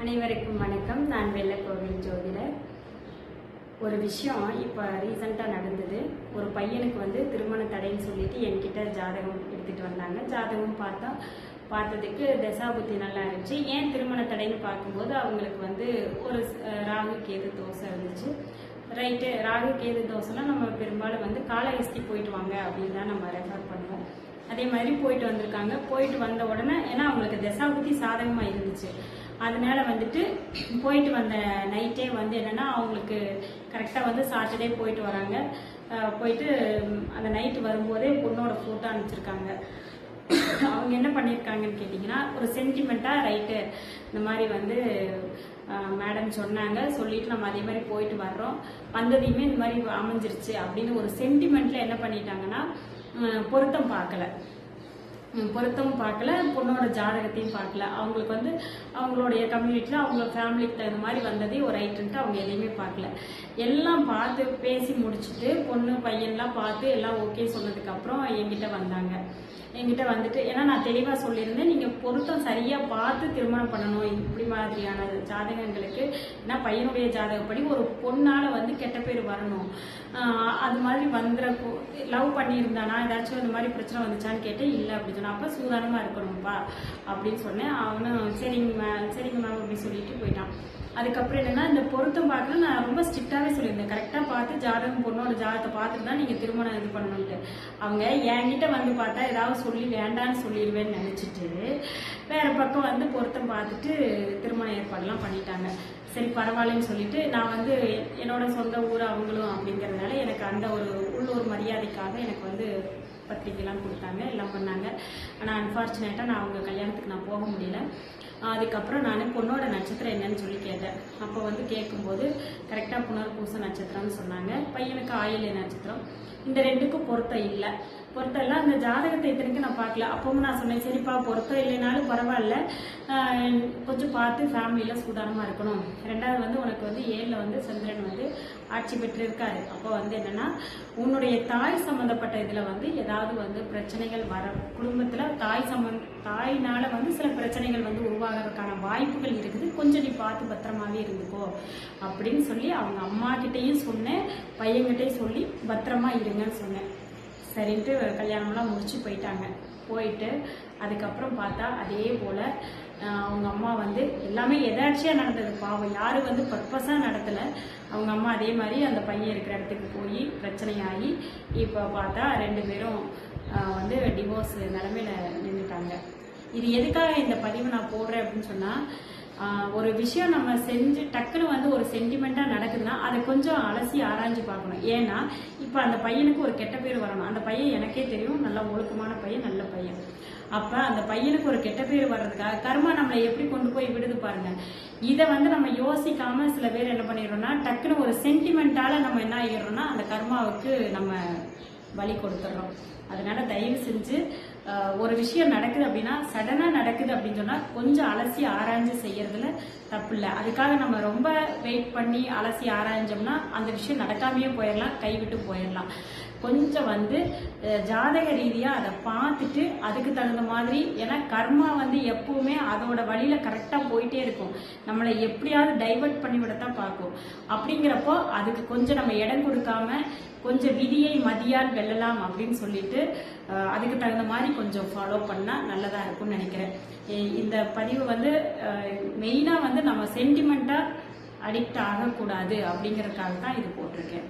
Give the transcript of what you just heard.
அனைவருக்கும் வணக்கம். நான் வெள்ளக்கோவில் ஜோதிடர். ஒரு விஷயம் இப்போ ரீசெண்டாக நடந்தது. ஒரு பையனுக்கு திருமண தடைன்னு சொல்லிட்டு என்கிட்ட ஜாதகம் எடுத்துகிட்டு வந்தாங்க. ஜாதகம் பார்த்ததுக்கு தசாபுத்தி நல்லா இருந்துச்சு. ஏன் திருமண தடைன்னு பார்க்கும்போது அவங்களுக்கு ஒரு ராகு கேது தோசை இருந்துச்சு. ரைட்டு, ராகு கேது தோசைலாம் நம்ம பெரும்பாலும் காலஹஸ்தி போயிட்டு வாங்க அப்படின்னு தான் நம்ம ரெஃபர் பண்ணுவோம். அதே மாதிரி போயிட்டு வந்திருக்காங்க. போயிட்டு வந்த உடனே ஏன்னா அவங்களுக்கு தசாபுத்தி சாதகமாக இருந்துச்சு. அதனால போயிட்டு வந்த நைட்டே என்னன்னா அவங்களுக்கு கரெக்டாக சாட்டர்டே போயிட்டு வராங்க. போயிட்டு அந்த நைட்டு வரும்போதே பொண்ணோட ஃபோட்டோ அனுப்பிச்சிருக்காங்க. அவங்க என்ன பண்ணியிருக்காங்கன்னு கேட்டிங்கன்னா, ஒரு சென்டிமெண்ட்டாக ரைட்டு இந்த மாதிரி மேடம் சொன்னாங்க, சொல்லிட்டு நம்ம அதே மாதிரி போயிட்டு வர்றோம், வந்ததையுமே இந்த மாதிரி அமைஞ்சிருச்சு அப்படின்னு ஒரு சென்டிமெண்ட்டில் என்ன பண்ணிட்டாங்கன்னா, பொருத்தம் பார்க்கல, பொண்ணோட ஜாதகத்தையும் பார்க்கல. அவங்களுக்கு அவங்களுடைய கம்யூனிட்டியில் அவங்க ஃபேமிலிக்கு தகுந்த மாதிரி வந்ததே ஒரு ரைட்டுன்ட்டு அவங்க எதையுமே பார்க்கல. எல்லாம் பார்த்து பேசி முடிச்சுட்டு பொண்ணு பையன்லாம் பார்த்து எல்லாம் ஓகே சொன்னதுக்கப்புறம் என்கிட்ட வந்தாங்க. என்கிட்ட ஏன்னா நான் தெளிவாக சொல்லியிருந்தேன், நீங்கள் பொருத்தம் சரியாக பார்த்து திருமணம் பண்ணணும். இப்படி மாதிரியான ஜாதகங்களுக்கு ஏன்னா பையனுடைய ஜாதகப்படி ஒரு பொண்ணால் கெட்ட பேர் வரணும். அது மாதிரி லவ் பண்ணியிருந்தானா ஏதாச்சும் இந்த மாதிரி பிரச்சனை வந்துச்சான்னு கேட்டேன். இல்லை அப்படி சொன்னா. அப்போ சூதானமாக இருக்கணும்ப்பா அப்படின்னு சொன்னேன். அவனும் சரிங்க மேம் அப்படி சொல்லிட்டு போயிட்டான். அதுக்கப்புறம் என்னன்னா, இந்த பொருத்தம் பார்க்கணும் நான் ரொம்ப ஸ்ட்ரிக்டாகவே சொல்லியிருந்தேன். கரெக்டாக பார்த்து ஜாதகம் பொண்ணோட ஜாதகத்தை பார்த்துட்டு தான் நீங்கள் திருமணம் இது பண்ணணுன்ட்டு. அவங்க என்கிட்ட பார்த்தா ஏதாவது சொல்லி வேண்டான்னு சொல்லிடுவேன்னு நினச்சிட்டு வேற பக்கம் பொருத்தம் பார்த்துட்டு திருமண ஏற்பாடுலாம் பண்ணிட்டாங்க. சரி பரவாயில்லன்னு சொல்லிட்டு நான் என்னோட சொந்த ஊர் அவங்களும் அப்படிங்கிறதுனால எனக்கு அந்த ஒரு உள்ளூர் மரியாதைக்காக எனக்கு பத்திரிக்கைலாம் கொடுத்தாங்க, எல்லாம் பண்ணாங்க. ஆனால் அன்ஃபார்ச்சுனேட்டாக நான் அவங்க கல்யாணத்துக்கு நான் போக முடியல. அதுக்கப்புறம் நான் பொண்ணோட நட்சத்திரம் என்னன்னு சொல்லி கேட்டேன். அப்போ கேட்கும்போது கரெக்டாக புனர்பூச நட்சத்திரம்னு சொன்னாங்க. பையனுக்கு ஆயில்ய நட்சத்திரம். இந்த ரெண்டுக்கும் பொருத்தம் இல்லை. பொருத்தம் இல்லை. அந்த ஜாதகத்தை இத்தனைக்கும் நான் பார்க்கல. அப்பவும் நான் சொன்னேன், சரிப்பா பொருத்தம் இல்லைனாலும் பரவாயில்ல, கொஞ்சம் பார்த்து ஃபேமிலியில் சூதானமாக இருக்கணும். ரெண்டாவது உனக்கு 7ல் சந்திரன் ஆட்சி பெற்று இருக்காரு. அப்போ என்னன்னா உன்னுடைய தாய் சம்பந்தப்பட்ட இதில் ஏதாவது பிரச்சனைகள் வர, குடும்பத்தில் தாயினால சில பிரச்சனைகள் உருவாகிறதுக்கான வாய்ப்புகள் இருக்குது. கொஞ்சம் நீ பார்த்து பத்திரமாவே இருந்துக்கோ அப்படின்னு சொல்லி அவங்க அம்மா கிட்டையும் சொன்னேன், பையன்கிட்டையும் சொல்லி பத்திரமா இருங்கன்னு சொன்னேன். சரின்ட்டு கல்யாணம்லாம் முடிச்சு போயிட்டாங்க. போயிட்டு அதுக்கப்புறம் பார்த்தா அதே போல் அவங்க அம்மா எல்லாமே எதாச்சியாக நடந்தது. பாவம் யாரும் பர்பஸாக நடத்தலை. அவங்க அம்மா அதே மாதிரி அந்த பையன் இருக்கிற இடத்துக்கு போய் பிரச்சனையாகி இப்போ பார்த்தா 2 பேரும் டிவோர்ஸ் நிலைமையில நின்றுட்டாங்க. இது எதுக்காக இந்த பதிவு நான் போடுறேன் அப்படின்னு சொன்னால், ஒரு விஷயம் நம்ம செஞ்சு டக்குன்னு ஒரு சென்டிமெண்ட்டாக நடக்குதுன்னா அதை கொஞ்சம் அலசி ஆராய்ஞ்சு பார்க்கணும். ஏன்னா இப்போ அந்த பையனுக்கு ஒரு கெட்ட பேர் வரணும். அந்த பையன் எனக்கே தெரியும், நல்ல ஒழுக்கமான பையன், நல்ல பையன். அப்போ அந்த பையனுக்கு ஒரு கெட்ட பேர் வர்றதுக்காக கர்மா நம்மளை எப்படி கொண்டு போய் விடுது பாருங்க. இதை நம்ம யோசிக்காம சில பேர் என்ன பண்ணிடுறோம்னா, டக்குன்னு ஒரு சென்டிமெண்ட்டால நம்ம என்ன ஆகிடுறோம்னா அந்த கர்மாவுக்கு நம்ம பலி கொடுத்துட்றோம். அதனால தயவு செஞ்சு ஒரு விஷயம் நடக்குது அப்படின்னா, சடனா நடக்குது அப்படின்னு சொன்னா கொஞ்சம் அலசி ஆராய்ஞ்சு செய்யறதுல தப்பு இல்லை. அதுக்காக நம்ம ரொம்ப வெயிட் பண்ணி அலசி ஆராய்ஞ்சோம்னா அந்த விஷயம் நடக்காமையே போயிடலாம், கைவிட்டு போயிடலாம். கொஞ்சம் ஜாதக ரீதியா அதை பார்த்துட்டு அதுக்கு தகுந்த மாதிரி, ஏன்னா கர்மா எப்பவுமே அதோட வழியில கரெக்டா போயிட்டே இருக்கும். நம்மளை எப்படியாவது டைவர்ட் பண்ணி விடத்தான் பார்க்கும். அப்படிங்கிறப்போ அதுக்கு கொஞ்சம் நம்ம இடம் கொடுக்காம கொஞ்சம் விதியை மதியால் வெல்லலாம் அப்படின்னு சொல்லிட்டு அதுக்கு தகுந்த மாதிரி கொஞ்சம் ஃபாலோ பண்ணா நல்லதா இருக்கும்னு நினைக்கிறேன். இந்த பதிவு மெயினா நம்ம சென்டிமெண்டா அடிக்ட் ஆகக்கூடாது அப்படிங்கறதுக்காக தான் இது போட்டிருக்கேன்.